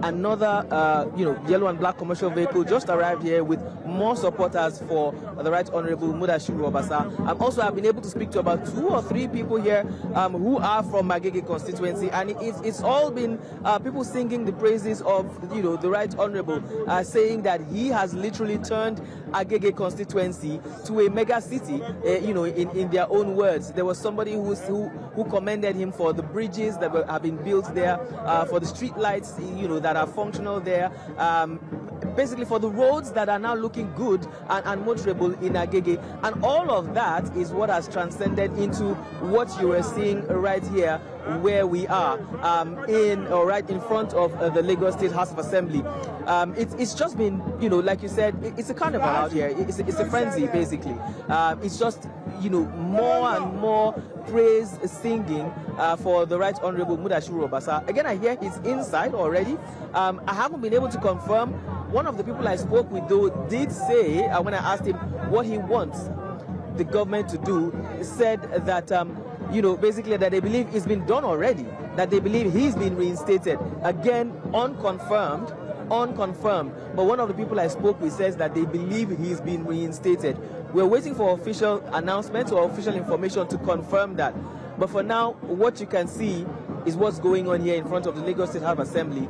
another, yellow and black commercial vehicle just arrived here with more supporters for the Right Honorable Mudashiru Obasa. Also, I've been able to speak to about 2 or 3 people here who are from Agege constituency, and it's all been people singing the praises of, the Right Honorable, saying that he has literally turned Agege constituency to a mega city, in their own words. There was somebody who commended him for the bridges that have been built there, for the street lights, that are functional there, basically for the roads that are now looking good and motorable in Agege. And all of that is what has transcended into what you are seeing right here, where we are, right in front of the Lagos State House of Assembly. It's just been, like you said, it's a carnival out here. It's a frenzy, basically. It's just, more and more praise singing for the Right Honorable Mudashiru Obasa. Again, I hear he's inside already. I haven't been able to confirm. One of the people I spoke with, though, did say, when I asked him what he wants the government to do, said that, basically that they believe it's been done already, that they believe he's been reinstated. Again, unconfirmed. But one of the people I spoke with says that they believe he's been reinstated. We're waiting for official announcements or official information to confirm that. But for now, what you can see is what's going on here in front of the Lagos State House of Assembly.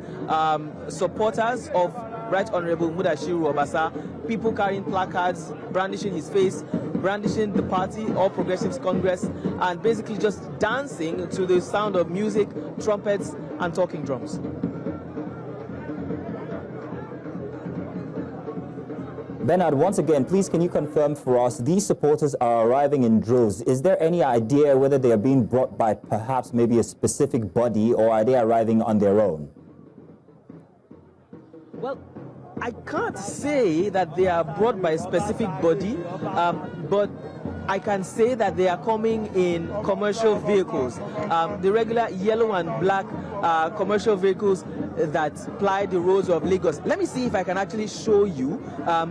Supporters of Right Honorable Mudashiru Obasa, people carrying placards, brandishing his face, brandishing the party, All Progressives Congress, and basically just dancing to the sound of music, trumpets, and talking drums. Bernard, once again, please can you confirm for us, these supporters are arriving in droves. Is there any idea whether they are being brought by perhaps maybe a specific body, or are they arriving on their own? Well, I can't say that they are brought by a specific body, but I can say that they are coming in commercial vehicles, the regular yellow and black commercial vehicles that ply the roads of Lagos. Let me see if I can actually show you.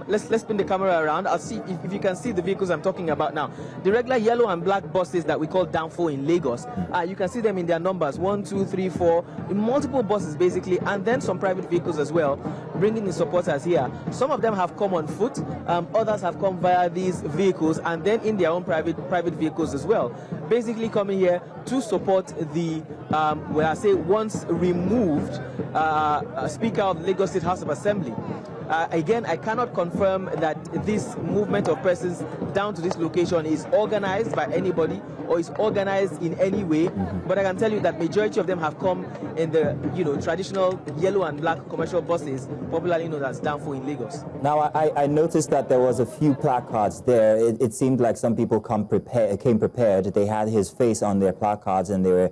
Let's spin the camera around. I'll see if you can see the vehicles I'm talking about now. The regular yellow and black buses that we call Danfo in Lagos. You can see them in their numbers, 1, 2, 3, 4, in multiple buses basically, and then some private vehicles as well, bringing the supporters here. Some of them have come on foot, others have come via these vehicles, and then in their own private vehicles as well, basically coming here to support the where I say once removed Speaker of the Lagos State House of Assembly. Again, I cannot confirm that this movement of persons down to this location is organized by anybody or is organized in any way, but I can tell you that majority of them have come in the traditional yellow and black commercial buses, popularly known as Danfo in Lagos. Now, I noticed that there was a few placards there. It seemed like some people came prepared. They had his face on their placards and they were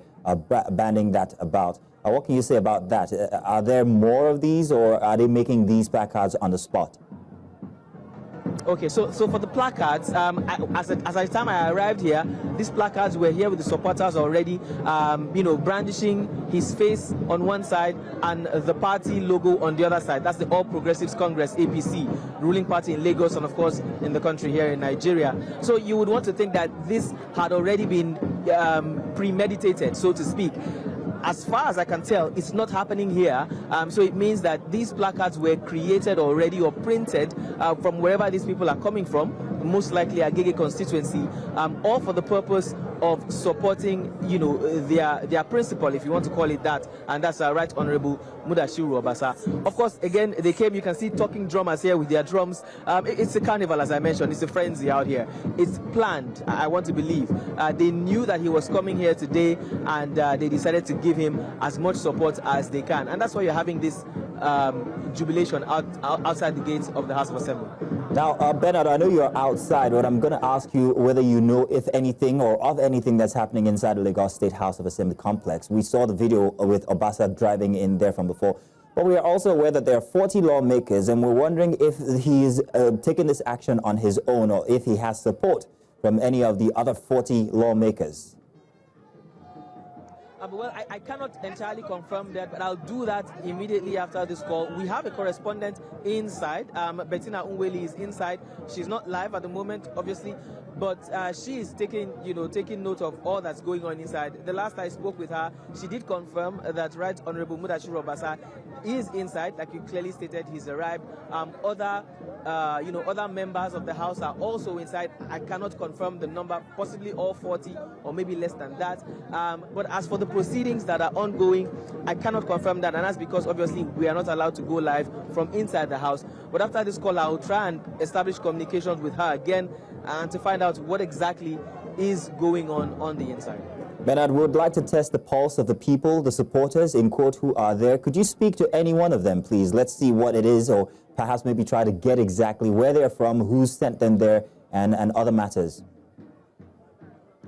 banding that about. What can you say about that? Are there more of these, or are they making these placards on the spot? Okay, so for the placards, as the time I arrived here, these placards were here with the supporters already, brandishing his face on one side and the party logo on the other side. That's the All Progressives Congress, APC, ruling party in Lagos and, of course, in the country here in Nigeria. So you would want to think that this had already been premeditated, so to speak. As far as I can tell, it's not happening here. So it means that these placards were created already or printed from wherever these people are coming from, most likely Agege constituency, all for the purpose of supporting, their principle, if you want to call it that, and that's Right Honorable Mudashiru Obasa. Of course, again, they came, you can see talking drummers here with their drums. It's a carnival, as I mentioned. It's a frenzy out here. It's planned, I want to believe. They knew that he was coming here today, and they decided to give him as much support as they can. And that's why you're having this jubilation outside the gates of the House of Assembly. Now, Bernard, I know you're outside, but I'm going to ask you whether you know if anything or of anything that's happening inside the Lagos State House of Assembly complex. We saw the video with Obasa driving in there from before, but we are also aware that there are 40 lawmakers, and we're wondering if he's taken this action on his own or if he has support from any of the other 40 lawmakers. Well, I cannot entirely confirm that, but I'll do that immediately after this call. We have a correspondent inside. Bettina Unweli is inside. She's not live at the moment, obviously, but she is taking note of all that's going on inside. The last I spoke with her, she did confirm that Right Honorable Mudashiru Obasa is inside, like you clearly stated. He's arrived. Other members of the House are also inside. I cannot confirm the number, possibly all 40 or maybe less than that. But as for the proceedings that are ongoing, I cannot confirm that, and that's because obviously we are not allowed to go live from inside the House. But after this call, I will try and establish communications with her again and to find out what exactly is going on the inside. Bernard, we would like to test the pulse of the people, the supporters in court who are there. Could you speak to any one of them, please? Let's see what it is, or perhaps maybe try to get exactly where they're from, who sent them there, and other matters.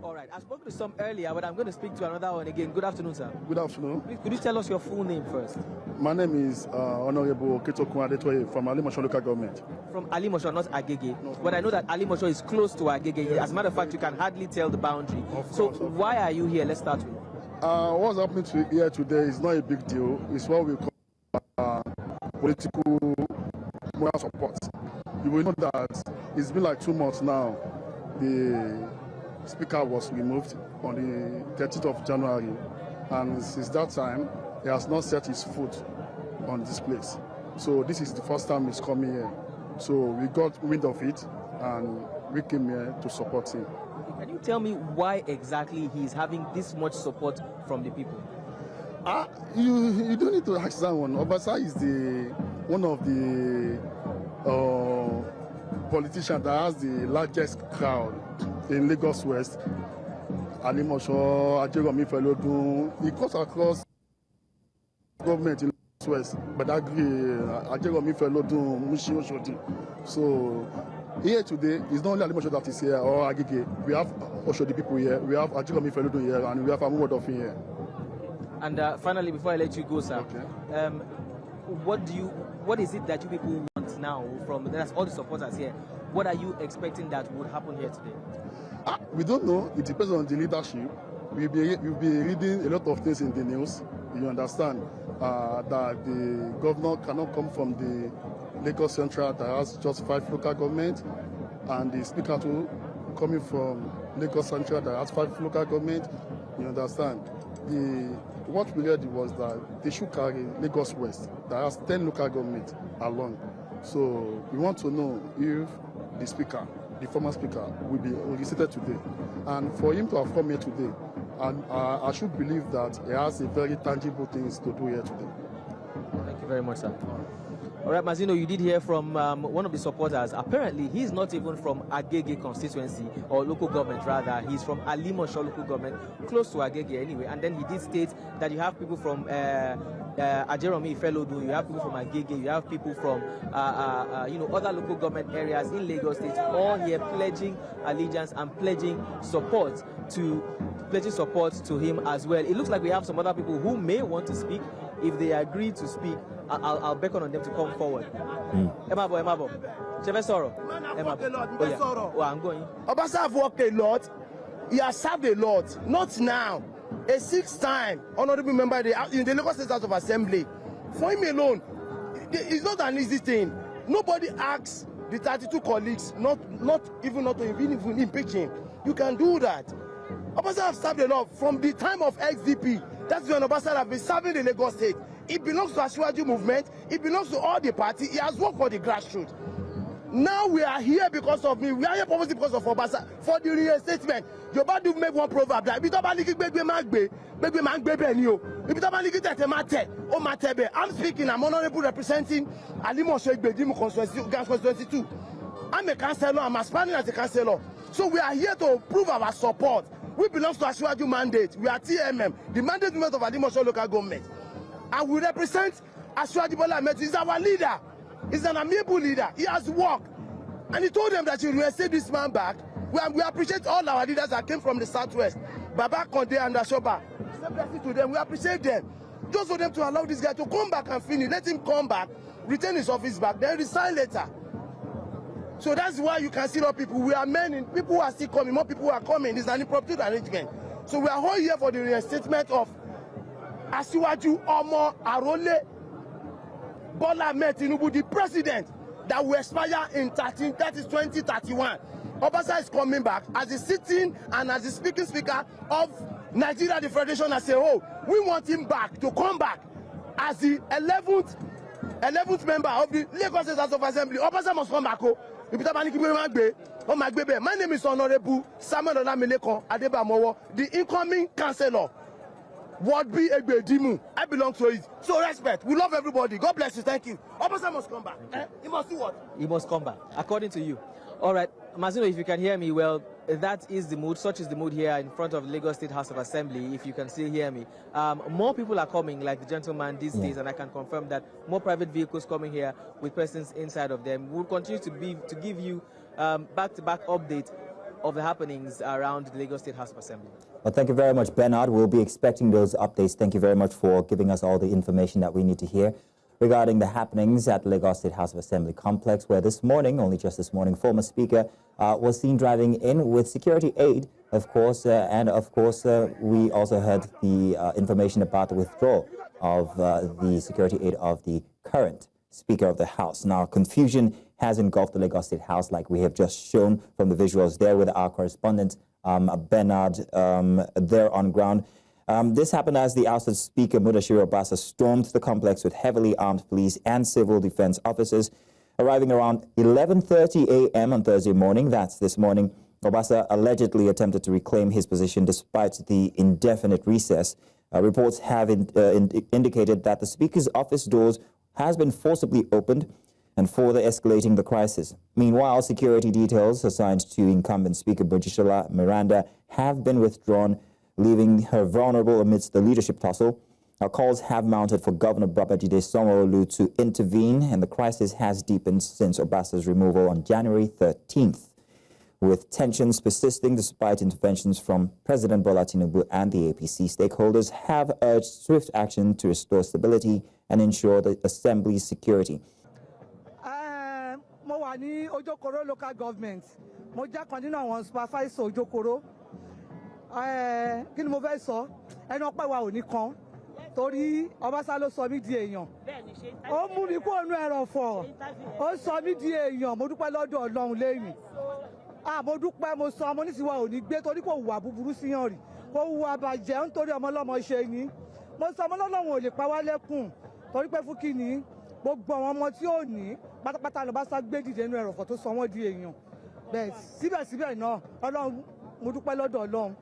All right. I spoke to some earlier, but I'm going to speak to another one again. Good afternoon, sir. Good afternoon. Please, could you tell us your full name first? My name is Honorable Ketokun Adetoye from Alimosho Local Government. From Alimosho, not Agege. But I know that Alimosho is close to Agege. As a matter of fact, you can hardly tell the boundary. So why are you here? Let's start with. What's happening here today is not a big deal. It's what we call political moral support. You will know that it's been like 2 months now. The Speaker was removed on the 30th of January, and since that time, he has not set his foot on this place. So this is the first time he's coming here. So we got wind of it, and we came here to support him. Can you tell me why exactly he's having this much support from the people? You don't need to ask that one. Obasa is one of the politicians that has the largest crowd in Lagos West. Alimosho, Ajeromi Felodun, he cuts across government in Lagos West, but Ajeromi Felodun, Mushi Oshodi. So here today, it's not only Alimosho that is here or Agege. We have Oshodi people here, we have Ajeromi Felodun here, and we have Amuwodofi here. And finally, before I let you go, sir, okay. What is it that you people want now from that's all the supporters here? What are you expecting that would happen here today? We don't know. It depends on the leadership. We'll be reading a lot of things in the news. You understand that the governor cannot come from the Lagos Central that has just 5 local governments, and the speaker too coming from Lagos Central that has 5 local governments. You understand? What we read was that they should carry Lagos West that has 10 local governments along. So we want to know if the speaker, the former speaker, will be reinstated today. And for him to have come here today, and I should believe that he has a very tangible things to do here today. Thank you very much, sir. All right, Mazino, you did hear from one of the supporters. Apparently, he's not even from Agege constituency or local government, rather. He's from Alimosho local government, close to Agege anyway. And then he did state that you have people from Ajeromi Felodun, you have people from Agege, you have people from other local government areas in Lagos State, all here pledging allegiance and pledging support to him as well. It looks like we have some other people who may want to speak. If they agree to speak, I'll beckon on them to come forward. Emabo. I'm going. Obasa have worked a lot. He has served a lot. Not now. A 6th time honorable member in the Lagos State House of Assembly. For him alone, it's not an easy thing. Nobody asks the 32 colleagues not to even impeach him. You can do that. Obasa have served a lot from the time of XDP. That's when Obasa have been serving the Lagos State. It belongs to Asiwaju movement. It belongs to all the party. He has worked for the grassroots. Now we are here because of me. We are here purposely because of Obasa for the reinstatement. Yoruba do make one proverb that I'm speaking. I'm honorable representing Alimosho Igbedimu constituency 2. I'm a councillor. I'm aspiring as a councillor. So we are here to prove our support. We belong to Asiwaju mandate. We are TMM, the mandate movement of Alimosho local government. And we represent Asiwaju Bola Ahmed. He's our leader. He's an amiable leader. He has worked. And he told them that he will reinstate this man back. We appreciate all our leaders that came from the southwest. Baba Konde and Ashoba. Say blessing to them. We appreciate them. Just for them to allow this guy to come back and finish. Let him come back, return his office back, then resign later. So that's why you can see more people. We are many. People who are still coming. More people who are coming. It's an impromptu arrangement. So we are all here for the reinstatement of Asiwaju Omo Arole Bola Ahmed Tinubu, the president that will expire in 2031. Obasa is coming back as the sitting and as the speaker of Nigeria, the Federation as a whole. We want him back, to come back as the 11th member of the Lagos State House of Assembly. Obasa must come back. My name is Honorable Samuel Olamilekon Adebamowo, the incoming councillor. Ward B Egbedimu. I belong to it. So respect. We love everybody. God bless you. Thank you. Obasa must come back. He must do what? He must come back, according to you. All right, Mazino, if you can hear me well, that is the mood. Such is the mood here in front of Lagos State House of Assembly, if you can still hear me. More people are coming, like the gentleman these days, and I can confirm that more private vehicles coming here with persons inside of them. We'll continue to give you back-to-back update of the happenings around the Lagos State House of Assembly. Well, thank you very much, Bernard. We'll be expecting those updates. Thank you very much for giving us all the information that we need to hear regarding the happenings at Lagos State House of Assembly complex, where this morning, only just this morning, former Speaker was seen driving in with security aid, of course, we also heard the information about the withdrawal of the security aid of the current Speaker of the House. Now, confusion has engulfed the Lagos State House, like we have just shown from the visuals there with our correspondent, Bernard, there on ground. This happened as the ousted Speaker Mudashiru Obasa stormed the complex with heavily armed police and civil defense officers. Arriving around 11:30 a.m. on Thursday morning, that's this morning, Obasa allegedly attempted to reclaim his position despite the indefinite recess. Reports have indicated that the Speaker's office doors has been forcibly opened and further escalating the crisis. Meanwhile, security details assigned to incumbent Speaker Mojisola Meranda have been withdrawn, leaving her vulnerable amidst the leadership tussle. Our calls have mounted for Governor Babajide Sanwo-Olu to intervene, and the crisis has deepened since Obasa's removal on January 13th, with tensions persisting despite interventions from President Bola Tinubu and the APC. Stakeholders have urged swift action to restore stability and ensure the Assembly's security. Mo wà ní Ojokoro local government. Mo jẹ́ kan nínú àwọn supervisor Ojokoro. Kí ni mo fẹ́ sọ? Ẹnu ọpẹ́ wa ò ní kan. Torí Obasa ló sọ mí di èèyàn. Ó mú mi kúrò nínú ẹrọ̀fọ̀. Ó sọ mí di èèyàn. Mo dúpẹ́ lọ́dọ̀ Ọlọ́run lẹ́yìn. Mo dúpẹ́, mo sọ, mo ní tiwa ò ní gbé torí kò hùwà búburú síyàn rí. Kò hùwà bàjẹ́ nítorí ọmọ ọlọ́mọ ṣe ni. Mo sọ ọmọ ọlọ́run ò lè pa wá lẹ́kùn torí pé fún kí ni gbogbo àwọn ọmọ tí ò ní pátápátá ló bá sá gbé dìde nínú ẹrọ̀fọ̀ tó sọ wọ́n di èèyàn. Bẹ́ẹ̀ síbẹ̀síbẹ̀ náà Ọlọ́run, mo dúpẹ́ lọ́dọ̀ Ọlọ́run.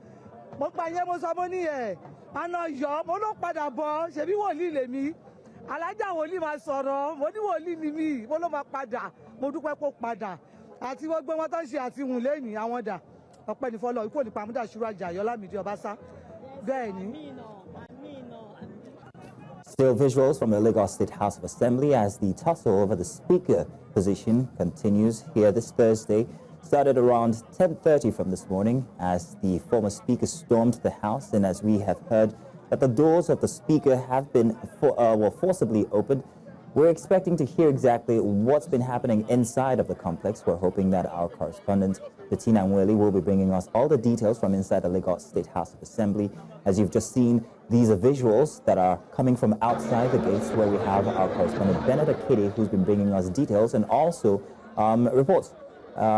Mo pa yẹn, mo sọ mo ní àná yọ, mo ló padà bọ̀, ṣebí wòlíì lèmi. Alájà wòlíì máa sọ̀rọ̀, mo ní wòlíì ni mí, mo ló máa padà. Mo dúpẹ́ kó padà. Àti gbogbo wọn tó ń ṣe àtìhùn lẹ́yìn àwọn dà. Ọpẹ́ ní fọlọ́, ikú ò ní pa Mudashiru Olamide Obasa. Bẹ́ẹ̀ ni. Still visuals from the Lagos State House of Assembly as the tussle over the Speaker position continues here this Thursday. Started around 10:30 from this morning as the former Speaker stormed the House, and as we have heard that the doors of the Speaker have been forcibly opened. We're expecting to hear exactly what's been happening inside of the complex. We're hoping that our correspondent, Bettina Nweli, will be bringing us all the details from inside the Lagos State House of Assembly. As you've just seen, these are visuals that are coming from outside the gates, where we have our correspondent Bernard Akede, who's been bringing us details and also reports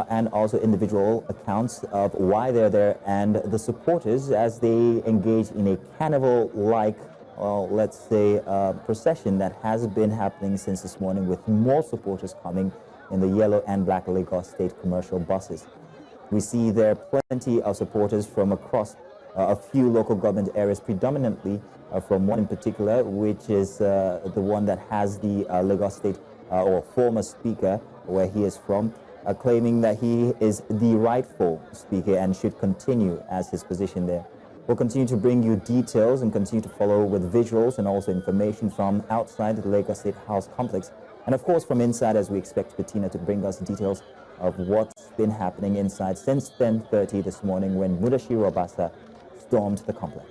and also individual accounts of why they're there and the supporters as they engage in a carnival-like, let's say, procession that has been happening since this morning, with more supporters coming in the yellow and black Lagos State commercial buses. We see there plenty of supporters from across a few local government areas, predominantly from one in particular, which is the one that has the Lagos State or former Speaker, where he is from, claiming that he is the rightful Speaker and should continue as his position there. We'll continue to bring you details and continue to follow with visuals and also information from outside the Lagos State House complex. And of course from inside, as we expect Bettina to bring us details of what's been happening inside since 10:30 this morning when Mudashiru Obasa stormed the complex.